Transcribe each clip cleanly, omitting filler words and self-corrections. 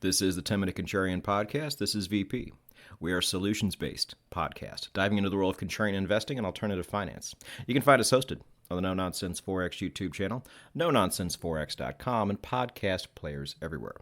This is the 10-Minute Contrarian Podcast. This is VP. We are a solutions-based podcast, diving into the world of contrarian investing and alternative finance. You can find us hosted on the No Nonsense Forex YouTube channel, nononsenseforex.com, and podcast players everywhere.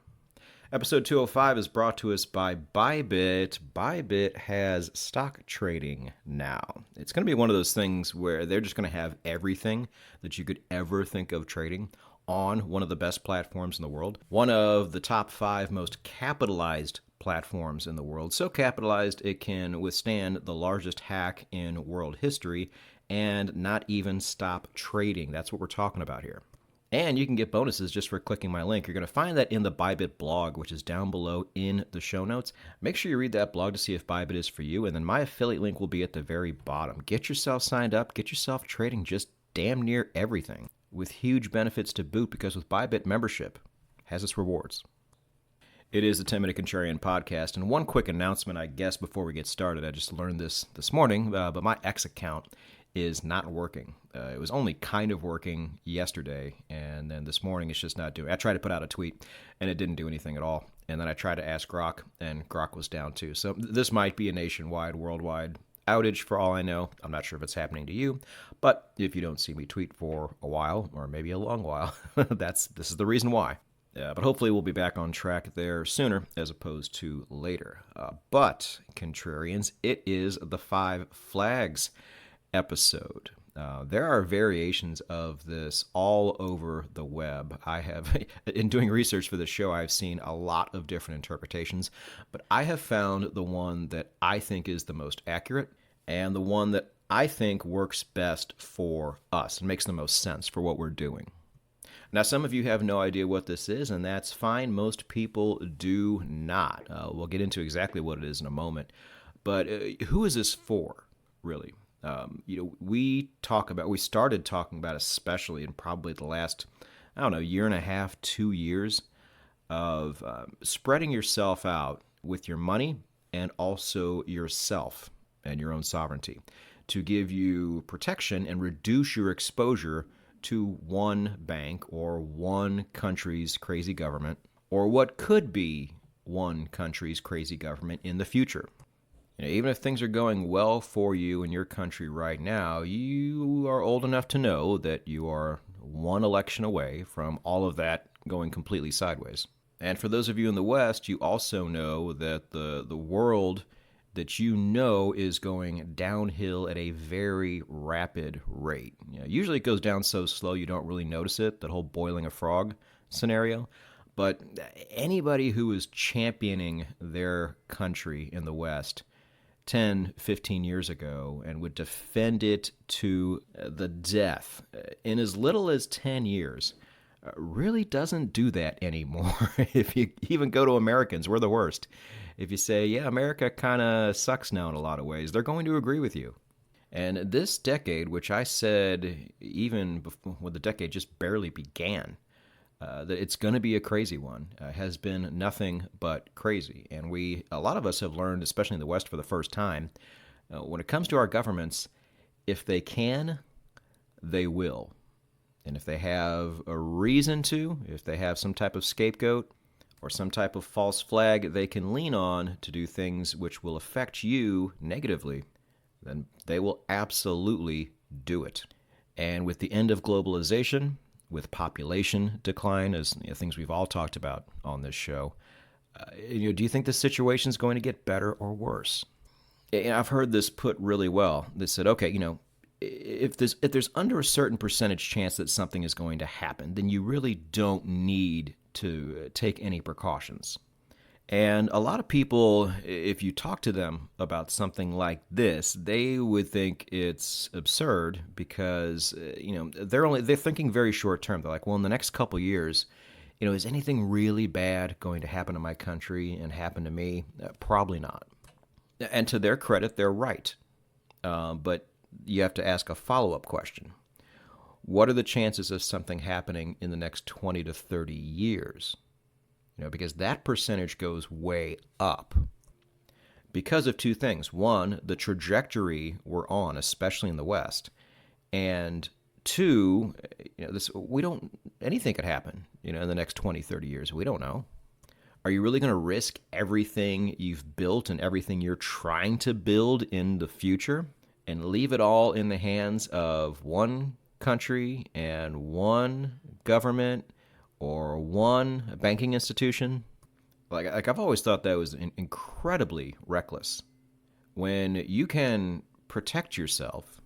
Episode 205 is brought to us by Bybit. Bybit has stock trading now. It's going to be one of those things where they're just going to have everything that you could ever think of trading on one of the best platforms in the world. One of the top 5 most capitalized platforms in the world. So capitalized it can withstand the largest hack in world history and not even stop trading. That's what we're talking about here. And you can get bonuses just for clicking my link. You're going to find that in the Bybit blog, which is down below in the show notes. Make sure you read that blog to see if Bybit is for you. And then my affiliate link will be at the very bottom. Get yourself signed up. Get yourself trading just damn near everything, with huge benefits to boot, because with Bybit membership has its rewards. It is the 10-Minute Contrarian Podcast, and one quick announcement, I guess, before we get started. I just learned this morning, but my X account is not working. It was only kind of working yesterday, and then this morning it's just not doing. I tried to put out a tweet, and it didn't do anything at all. And then I tried to ask Grok, and Grok was down too. So this might be a nationwide, worldwide outage for all I know. I'm not sure if it's happening to you, but if you don't see me tweet for a while, or maybe a long while, this is the reason why. But hopefully we'll be back on track there sooner as opposed to later. But, contrarians, it is the 5 Flags episode. There are variations of this all over the web. I have, in doing research for this show, I've seen a lot of different interpretations, but I have found the one that I think is the most accurate and the one that I think works best for us and makes the most sense for what we're doing. Now, some of you have no idea what this is, and that's fine. Most people do not. We'll get into exactly what it is in a moment. But who is this for, really? We started talking about, especially in probably the last, year and a half, 2 years, of spreading yourself out with your money and also yourself and your own sovereignty to give you protection and reduce your exposure to one bank or one country's crazy government, or what could be one country's crazy government in the future. Even if things are going well for you in your country right now, you are old enough to know that you are one election away from all of that going completely sideways. And for those of you in the West, you also know that the world that you know is going downhill at a very rapid rate. Usually it goes down so slow you don't really notice it, that whole boiling a frog scenario. But anybody who is championing their country in the West 10, 15 years ago and would defend it to the death in as little as 10 years really doesn't do that anymore. If you even go to Americans, we're the worst. If you say, yeah, America kind of sucks now in a lot of ways, they're going to agree with you. And this decade, which I said even before the decade just barely began, that it's going to be a crazy one, has been nothing but crazy. And a lot of us have learned, especially in the West for the first time, when it comes to our governments, if they can, they will. And if they have a reason to, if they have some type of scapegoat or some type of false flag they can lean on to do things which will affect you negatively, then they will absolutely do it. And with the end of globalization, with population decline, as things we've all talked about on this show, do you think the situation is going to get better or worse? And I've heard this put really well. They said, okay, if there's under a certain percentage chance that something is going to happen, then you really don't need to take any precautions. And a lot of people, if you talk to them about something like this, they would think it's absurd because they're thinking very short term. They're like, well, in the next couple years, is anything really bad going to happen to my country and happen to me? Probably not. And to their credit, they're right. But you have to ask a follow-up question. What are the chances of something happening in the next 20 to 30 years? Because that percentage goes way up because of 2 things. One, the trajectory we're on, especially in the West, and 2, anything could happen, in the next 20, 30 years. We don't know. Are you really going to risk everything you've built and everything you're trying to build in the future and leave it all in the hands of one country and one government or one banking institution? Like I've always thought that was incredibly reckless. When you can protect yourself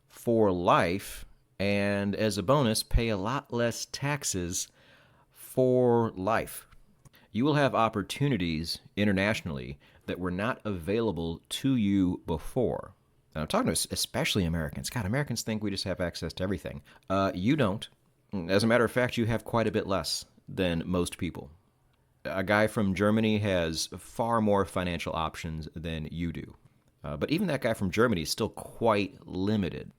for life and as a bonus pay a lot less taxes for life. You will have opportunities internationally that were not available to you before. And I'm talking to especially Americans. God, Americans think we just have access to everything. You don't. As a matter of fact, you have quite a bit less than most people. A guy from Germany has far more financial options than you do. But even that guy from Germany is still quite limited.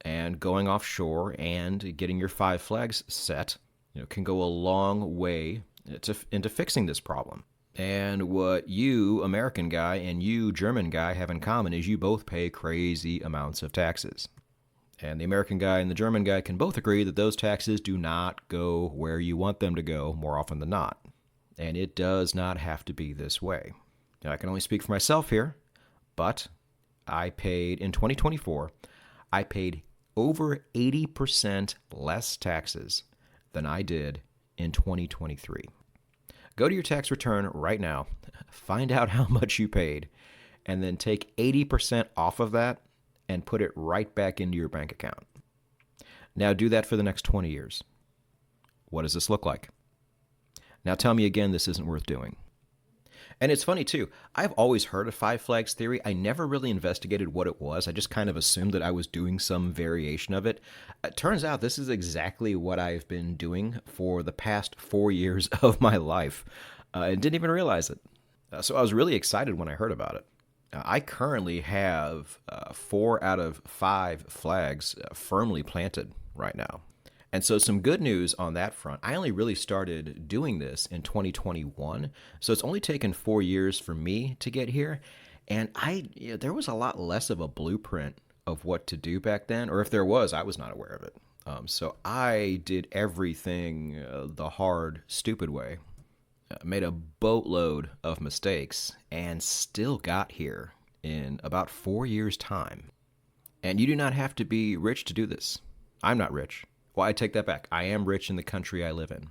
And going offshore and getting your 5 flags set, can go a long way into fixing this problem. And what you, American guy, and you, German guy, have in common is you both pay crazy amounts of taxes. And the American guy and the German guy can both agree that those taxes do not go where you want them to go more often than not. And it does not have to be this way. Now, I can only speak for myself here, but in 2024, I paid over 80% less taxes than I did in 2023. Go to your tax return right now, find out how much you paid, and then take 80% off of that and put it right back into your bank account. Now do that for the next 20 years. What does this look like? Now tell me again this isn't worth doing. And it's funny, too. I've always heard of 5 flags theory. I never really investigated what it was. I just kind of assumed that I was doing some variation of it. It turns out this is exactly what I've been doing for the past 4 years of my life. And didn't even realize it. So I was really excited when I heard about it. I currently have 4 out of 5 flags firmly planted right now. And so some good news on that front. I only really started doing this in 2021, so it's only taken 4 years for me to get here. And there was a lot less of a blueprint of what to do back then, or if there was, I was not aware of it. So I did everything the hard, stupid way, made a boatload of mistakes, and still got here in about 4 years' time. And you do not have to be rich to do this. I'm not rich. Well, I take that back. I am rich in the country I live in.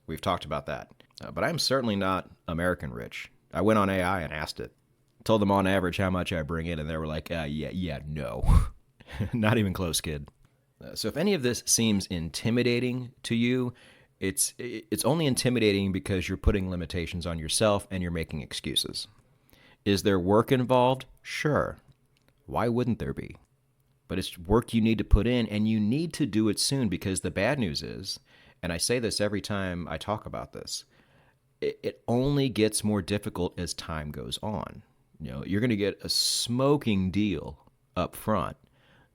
We've talked about that. But I'm certainly not American rich. I went on AI and asked it. Told them on average how much I bring in, and they were like, no. Not even close, kid. So if any of this seems intimidating to you, it's only intimidating because you're putting limitations on yourself and you're making excuses. Is there work involved? Sure. Why wouldn't there be? But it's work you need to put in, and you need to do it soon, because the bad news is, and I say this every time I talk about this, it only gets more difficult as time goes on. You're going to get a smoking deal up front,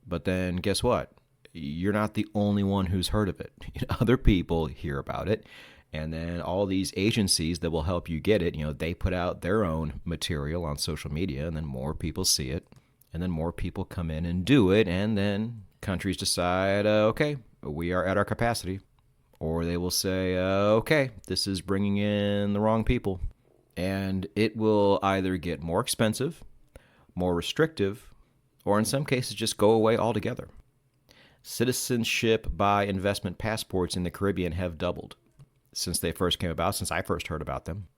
but then guess what? You're not the only one who's heard of it. Other people hear about it, and then all these agencies that will help you get it, they put out their own material on social media, and then more people see it. And then more people come in and do it, and then countries decide, okay, we are at our capacity. Or they will say, okay, this is bringing in the wrong people. And it will either get more expensive, more restrictive, or in some cases just go away altogether. Citizenship by investment passports in the Caribbean have doubled since they first came about, since I first heard about them.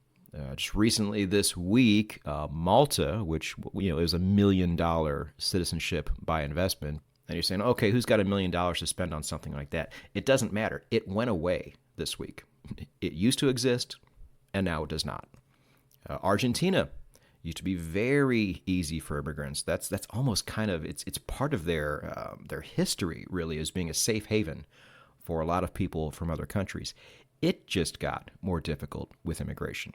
Just recently this week, Malta, which is $1 million citizenship by investment, and you're saying, okay, who's got $1 million to spend on something like that? It doesn't matter. It went away this week. It used to exist, and now it does not. Argentina used to be very easy for immigrants. That's almost kind of it's part of their history, really, as being a safe haven for a lot of people from other countries. It just got more difficult with immigration.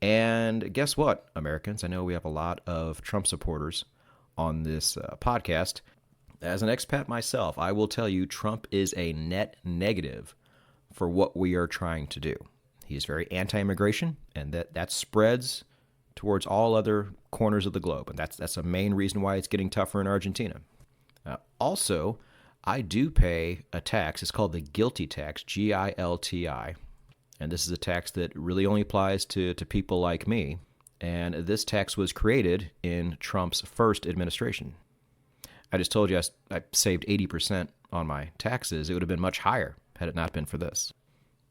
And guess what, Americans? I know we have a lot of Trump supporters on this podcast. As an expat myself, I will tell you Trump is a net negative for what we are trying to do. He's very anti-immigration, and that spreads towards all other corners of the globe. And that's a main reason why it's getting tougher in Argentina. Also, I do pay a tax. It's called the GILTI tax, GILTI. And this is a tax that really only applies to people like me. And this tax was created in Trump's first administration. I just told you I saved 80% on my taxes. It would have been much higher had it not been for this.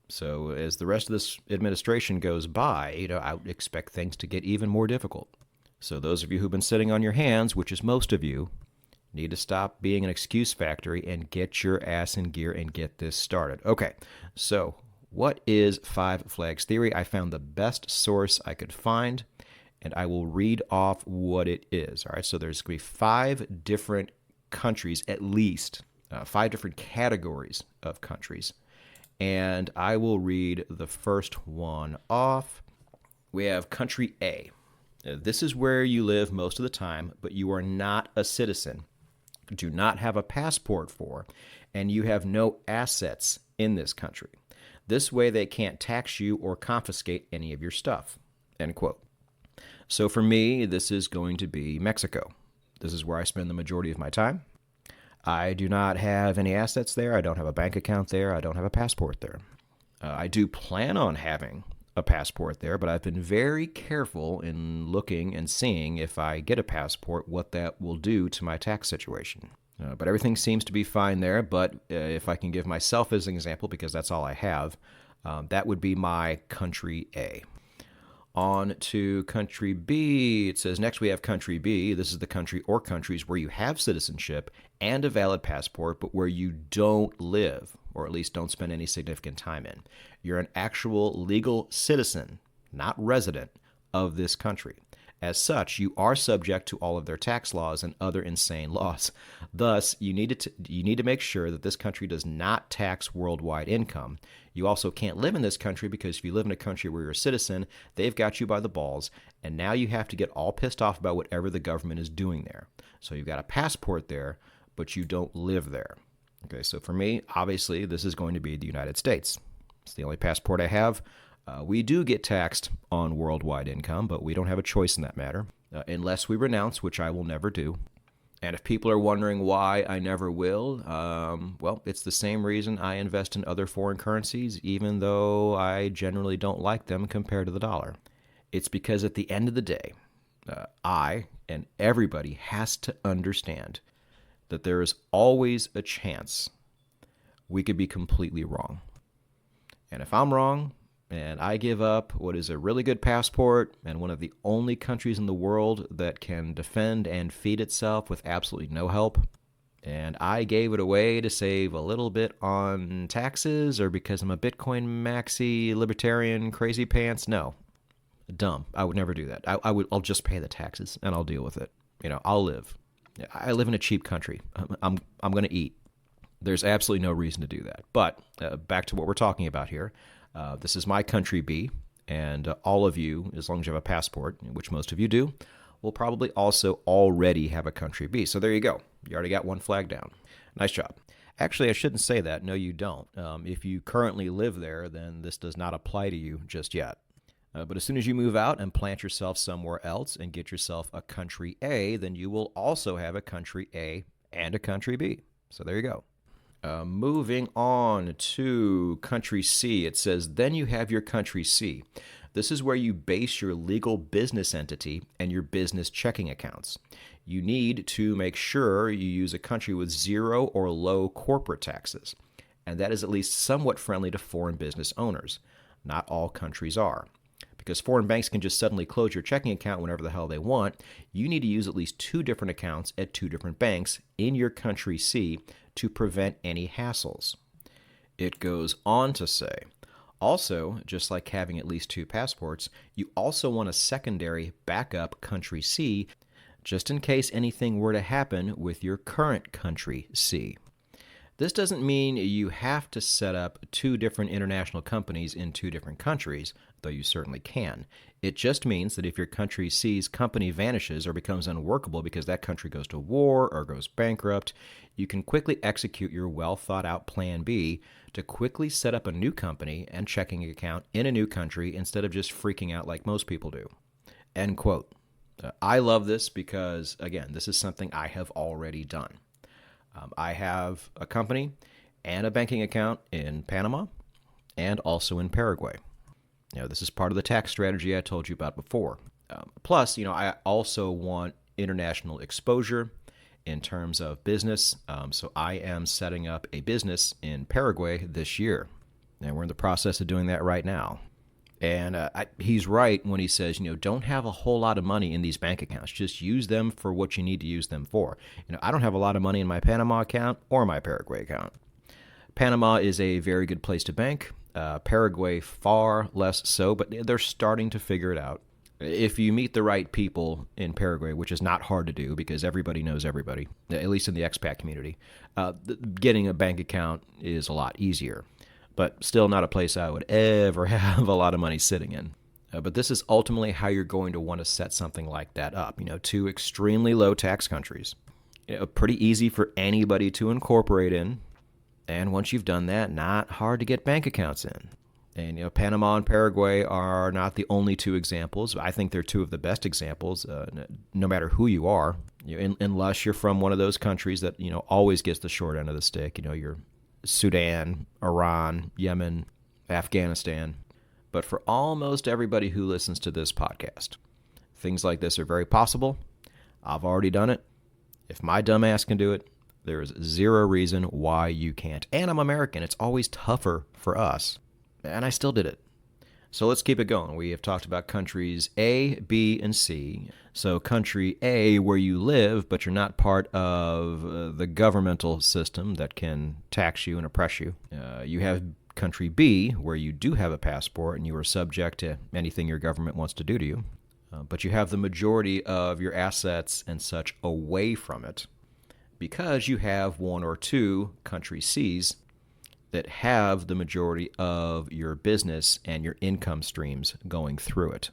So as the rest of this administration goes by, I would expect things to get even more difficult. So those of you who've been sitting on your hands, which is most of you, need to stop being an excuse factory and get your ass in gear and get this started. Okay, so what is Five Flags Theory? I found the best source I could find, and I will read off what it is. All right, so there's going to be 5 different countries, at least 5 different categories of countries. And I will read the first one off. We have country A. This is where you live most of the time, but you are not a citizen, do not have a passport for, and you have no assets in this country. This way they can't tax you or confiscate any of your stuff. End quote. So for me, this is going to be Mexico. This is where I spend the majority of my time. I do not have any assets there. I don't have a bank account there. I don't have a passport there. I do plan on having a passport there, but I've been very careful in looking and seeing if I get a passport, what that will do to my tax situation. But everything seems to be fine there. But if I can give myself as an example, because that's all I have, that would be my country A. On to country B. It says next we have country B. This is the country or countries where you have citizenship and a valid passport, but where you don't live, or at least don't spend any significant time in. You're an actual legal citizen, not resident, of this country. As such, you are subject to all of their tax laws and other insane laws. Thus, you need to make sure that this country does not tax worldwide income. You also can't live in this country because if you live in a country where you're a citizen, they've got you by the balls, and now you have to get all pissed off about whatever the government is doing there. So you've got a passport there, but you don't live there. Okay, so for me, obviously, this is going to be the United States. It's the only passport I have. We do get taxed on worldwide income, but we don't have a choice in that matter, unless we renounce, which I will never do. And if people are wondering why I never will, well, it's the same reason I invest in other foreign currencies, even though I generally don't like them compared to the dollar. It's because at the end of the day, I and everybody has to understand that there is always a chance we could be completely wrong. And if I'm wrong, and I give up what is a really good passport and one of the only countries in the world that can defend and feed itself with absolutely no help, and I gave it away to save a little bit on taxes or because I'm a Bitcoin maxi libertarian crazy pants, no. Dumb. I would never do that. I'll just pay the taxes and I'll deal with it. I'll live. I live in a cheap country. I'm going to eat. There's absolutely no reason to do that. But back to what we're talking about here. This is my country B, and all of you, as long as you have a passport, which most of you do, will probably also already have a country B. So there you go. You already got one flag down. Nice job. Actually, I shouldn't say that. No, you don't. If you currently live there, then this does not apply to you just yet. But as soon as you move out and plant yourself somewhere else and get yourself a country A, then you will also have a country A and a country B. So there you go. Moving on to country C, it says, then you have your country C. This is where you base your legal business entity and your business checking accounts. You need to make sure you use a country with zero or low corporate taxes, and that is at least somewhat friendly to foreign business owners. Not all countries are. Because foreign banks can just suddenly close your checking account whenever the hell they want, you need to use at least 2 different accounts at 2 different banks in your country C to prevent any hassles. It goes on to say, also, just like having at least 2 passports, you also want a secondary backup country C just in case anything were to happen with your current country C. This doesn't mean you have to set up 2 different international companies in 2 different countries, though you certainly can. It just means that if your country C's company vanishes or becomes unworkable because that country goes to war or goes bankrupt, you can quickly execute your well-thought-out Plan B to quickly set up a new company and checking account in a new country instead of just freaking out like most people do. End quote. I love this because, again, this is something I have already done. I have a company and a banking account in Panama, and also in Paraguay. This is part of the tax strategy I told you about before. Plus, I also want international exposure in terms of business. So I am setting up a business in Paraguay this year. And we're in the process of doing that right now. And he's right when he says, don't have a whole lot of money in these bank accounts. Just use them for what you need to use them for. I don't have a lot of money in my Panama account or my Paraguay account. Panama is a very good place to bank. Paraguay, far less so, but they're starting to figure it out. If you meet the right people in Paraguay, which is not hard to do because everybody knows everybody, at least in the expat community, getting a bank account is a lot easier. But still not a place I would ever have a lot of money sitting in. But this is ultimately how you're going to want to set something like that up. Two extremely low tax countries. Pretty easy for anybody to incorporate in. And once you've done that, not hard to get bank accounts in. And, Panama and Paraguay are not the only two examples. I think they're two of the best examples, no matter who you are, unless you're from one of those countries that, always gets the short end of the stick. You're Sudan, Iran, Yemen, Afghanistan. But for almost everybody who listens to this podcast, things like this are very possible. I've already done it. If my dumb ass can do it, there is zero reason why you can't. And I'm American. It's always tougher for us. And I still did it. So let's keep it going. We have talked about countries A, B, and C. So country A, where you live, but you're not part of the governmental system that can tax you and oppress you. You have country B, where you do have a passport and you are subject to anything your government wants to do to you. But you have the majority of your assets and such away from it because you have one or two country C's that have the majority of your business and your income streams going through it.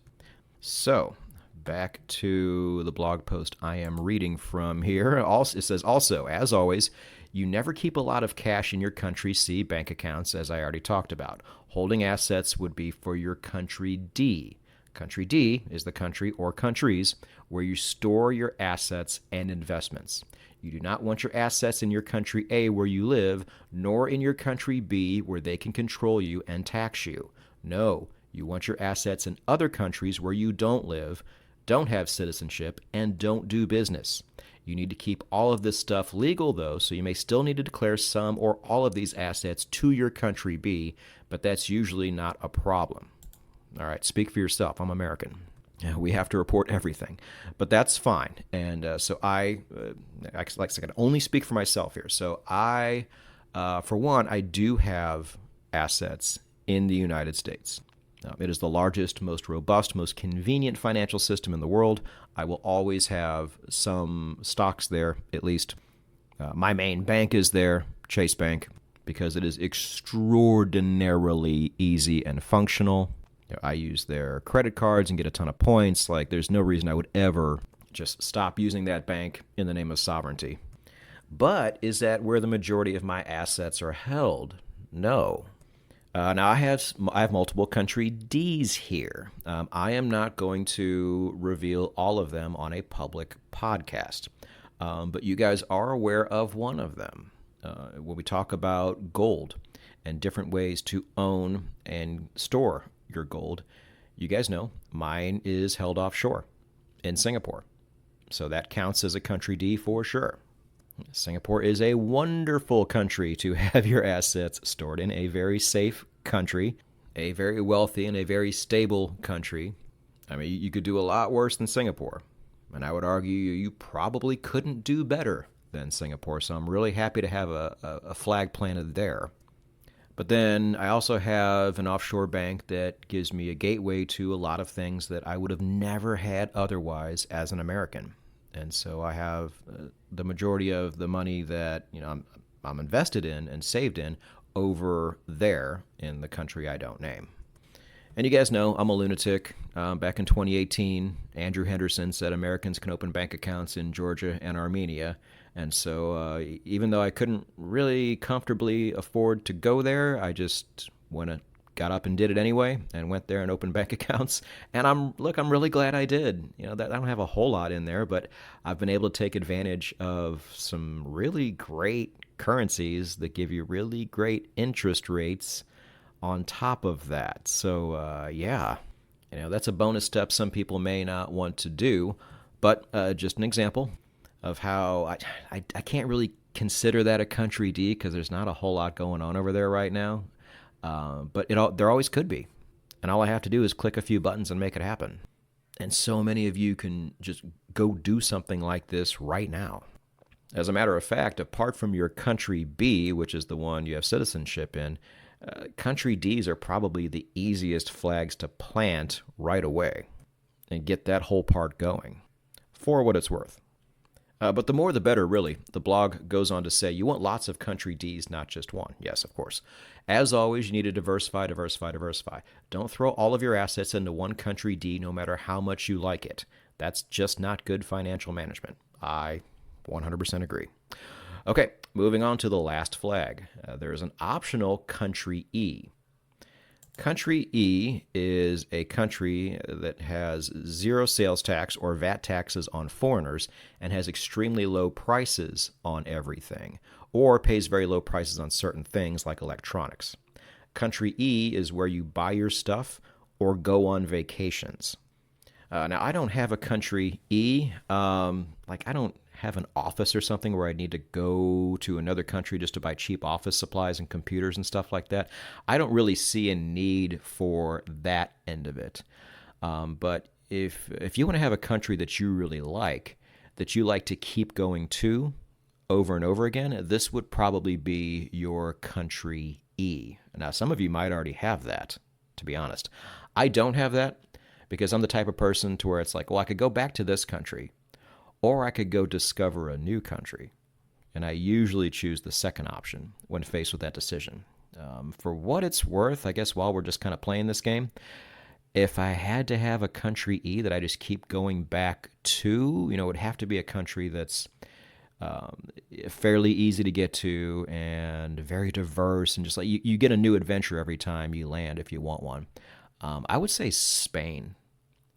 So, back to the blog post I am reading from here. It says, also, as always, you never keep a lot of cash in your country C bank accounts, as I already talked about. Holding assets would be for your country D. Country D is the country or countries where you store your assets and investments. You do not want your assets in your country A where you live, nor in your country B where they can control you and tax you. No, you want your assets in other countries where you don't live, don't have citizenship, and don't do business. You need to keep all of this stuff legal, though, so you may still need to declare some or all of these assets to your country B, but that's usually not a problem. All right, speak for yourself. I'm American. We have to report everything, but that's fine. And so I can only speak for myself here. So for one, I do have assets in the United States. It is the largest, most robust, most convenient financial system in the world. I will always have some stocks there, at least. My main bank is there, Chase Bank, because it is extraordinarily easy and functional. I use their credit cards and get a ton of points. There's no reason I would ever just stop using that bank in the name of sovereignty. But is that where the majority of my assets are held? No. Now, I have multiple country Ds here. I am not going to reveal all of them on a public podcast. But you guys are aware of one of them. When we talk about gold and different ways to own and store your gold, you guys know mine is held offshore in Singapore. So that counts as a country D for sure. Singapore is a wonderful country to have your assets stored in, a very safe country, a very wealthy and a very stable country. I mean, you could do a lot worse than Singapore. And I would argue you probably couldn't do better than Singapore. So I'm really happy to have a flag planted there. But then I also have an offshore bank that gives me a gateway to a lot of things that I would have never had otherwise as an American. And so I have the majority of the money that I'm invested in and saved in over there in the country I don't name. And you guys know I'm a lunatic. Back in 2018, Andrew Henderson said Americans can open bank accounts in Georgia and Armenia. And so even though I couldn't really comfortably afford to go there, I just got up and did it anyway and went there and opened bank accounts. And I'm really glad I did. That I don't have a whole lot in there, but I've been able to take advantage of some really great currencies that give you really great interest rates on top of that. So, yeah, that's a bonus step some people may not want to do, but just an example of how I can't really consider that a country D because there's not a whole lot going on over there right now. But there always could be. And all I have to do is click a few buttons and make it happen. And so many of you can just go do something like this right now. As a matter of fact, apart from your country B, which is the one you have citizenship in, country Ds are probably the easiest flags to plant right away and get that whole part going, for what it's worth. But the more the better, really. The blog goes on to say you want lots of country Ds, not just one. Yes, of course. As always, you need to diversify. Don't throw all of your assets into one country D no matter how much you like it. That's just not good financial management. I 100% agree. Okay, moving on to the last flag. There's an optional country E. Country E is a country that has zero sales tax or VAT taxes on foreigners and has extremely low prices on everything, or pays very low prices on certain things like electronics. Country E is where you buy your stuff or go on vacations. Now, I don't have a country E. I don't have an office or something where I need to go to another country just to buy cheap office supplies and computers and stuff like that. I don't really see a need for that end of it. But if you want to have a country that you really like, that you like to keep going to over and over again, this would probably be your country E. Now, some of you might already have that, to be honest. I don't have that because I'm the type of person to where it's like, well, I could go back to this country, or I could go discover a new country. And I usually choose the second option when faced with that decision. For what it's worth, I guess while we're just kind of playing this game, if I had to have a country E that I just keep going back to, it would have to be a country that's fairly easy to get to and very diverse, and just like you get a new adventure every time you land if you want one. I would say Spain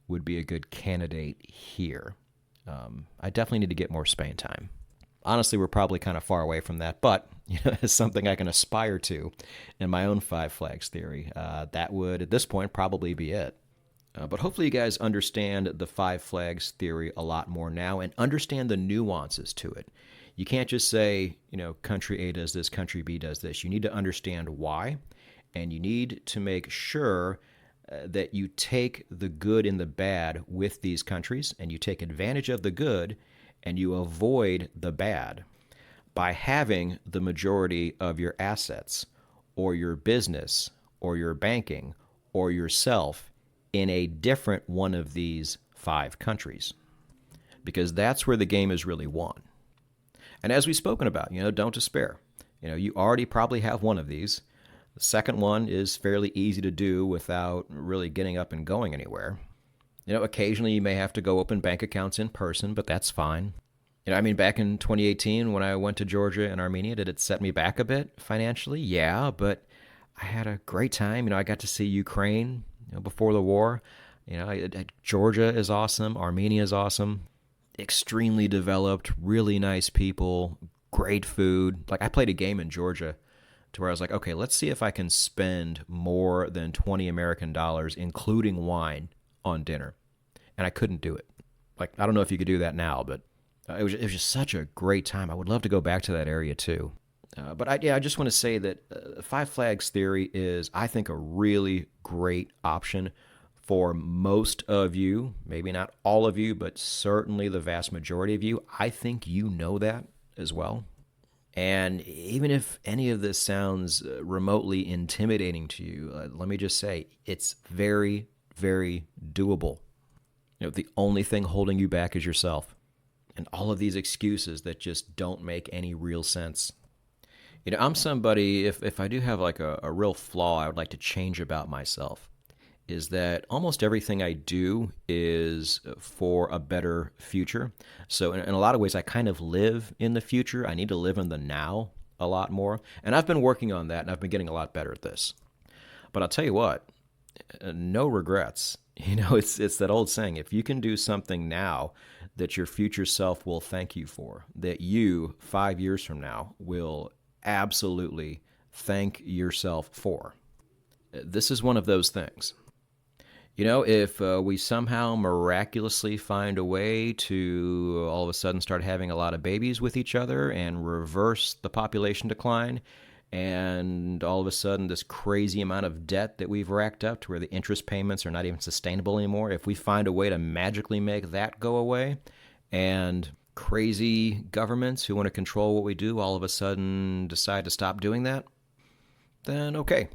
would be a good candidate here. I definitely need to get more Spain time. Honestly, we're probably kind of far away from that, but it's something I can aspire to in my own five flags theory. That would, at this point, probably be it. But hopefully you guys understand the five flags theory a lot more now and understand the nuances to it. You can't just say, country A does this, country B does this. You need to understand why, and you need to make sure that you take the good and the bad with these countries, and you take advantage of the good and you avoid the bad by having the majority of your assets or your business or your banking or yourself in a different one of these five countries, because that's where the game is really won. And as we've spoken about, don't despair. You already probably have one of these. The second one is fairly easy to do without really getting up and going anywhere. Occasionally you may have to go open bank accounts in person, but that's fine. Back in 2018 when I went to Georgia and Armenia, did it set me back a bit financially? Yeah, but I had a great time. I got to see Ukraine before the war. Georgia is awesome. Armenia is awesome. Extremely developed, really nice people, great food. I played a game in Georgia to where I was like, okay, let's see if I can spend more than $20 American, including wine, on dinner. And I couldn't do it. I don't know if you could do that now, but it was just such a great time. I would love to go back to that area too. But I just want to say that Five Flags theory is, I think, a really great option for most of you. Maybe not all of you, but certainly the vast majority of you. I think you know that as well. And even if any of this sounds remotely intimidating to you, let me just say it's very, very doable. The only thing holding you back is yourself. And all of these excuses that just don't make any real sense. I'm somebody, if I do have a real flaw I would like to change about myself, is that almost everything I do is for a better future. So in a lot of ways, I kind of live in the future. I need to live in the now a lot more. And I've been working on that, and I've been getting a lot better at this. But I'll tell you what, no regrets. It's that old saying, if you can do something now that your future self will thank you for, that you 5 years from now will absolutely thank yourself for, This is one of those things. If we somehow miraculously find a way to all of a sudden start having a lot of babies with each other and reverse the population decline, and all of a sudden this crazy amount of debt that we've racked up to where the interest payments are not even sustainable anymore, if we find a way to magically make that go away, and crazy governments who want to control what we do all of a sudden decide to stop doing that, then okay.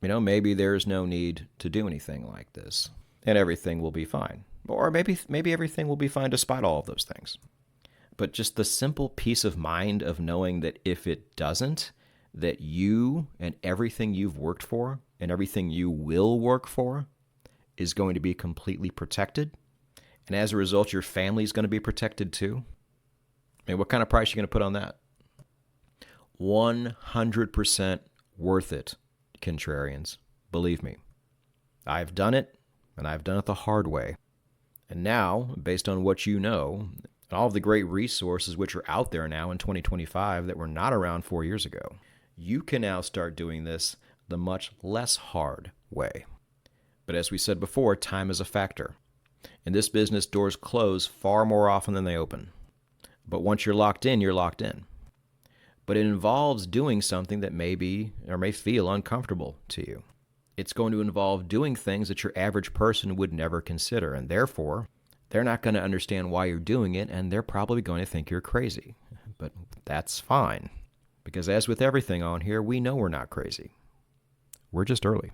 Maybe there's no need to do anything like this, and everything will be fine. Or maybe everything will be fine despite all of those things. But just the simple peace of mind of knowing that if it doesn't, that you and everything you've worked for and everything you will work for is going to be completely protected. And as a result, your family is going to be protected too. What kind of price are you going to put on that? 100% worth it. Contrarians, believe me. I've done it, and I've done it the hard way. And now, based on what you know, and all of the great resources which are out there now in 2025 that were not around 4 years ago, you can now start doing this the much less hard way. But as we said before, time is a factor. In this business, doors close far more often than they open. But once you're locked in, you're locked in. But it involves doing something that may be or may feel uncomfortable to you. It's going to involve doing things that your average person would never consider, and therefore, they're not going to understand why you're doing it, and they're probably going to think you're crazy. But that's fine, because as with everything on here, we know we're not crazy. We're just early.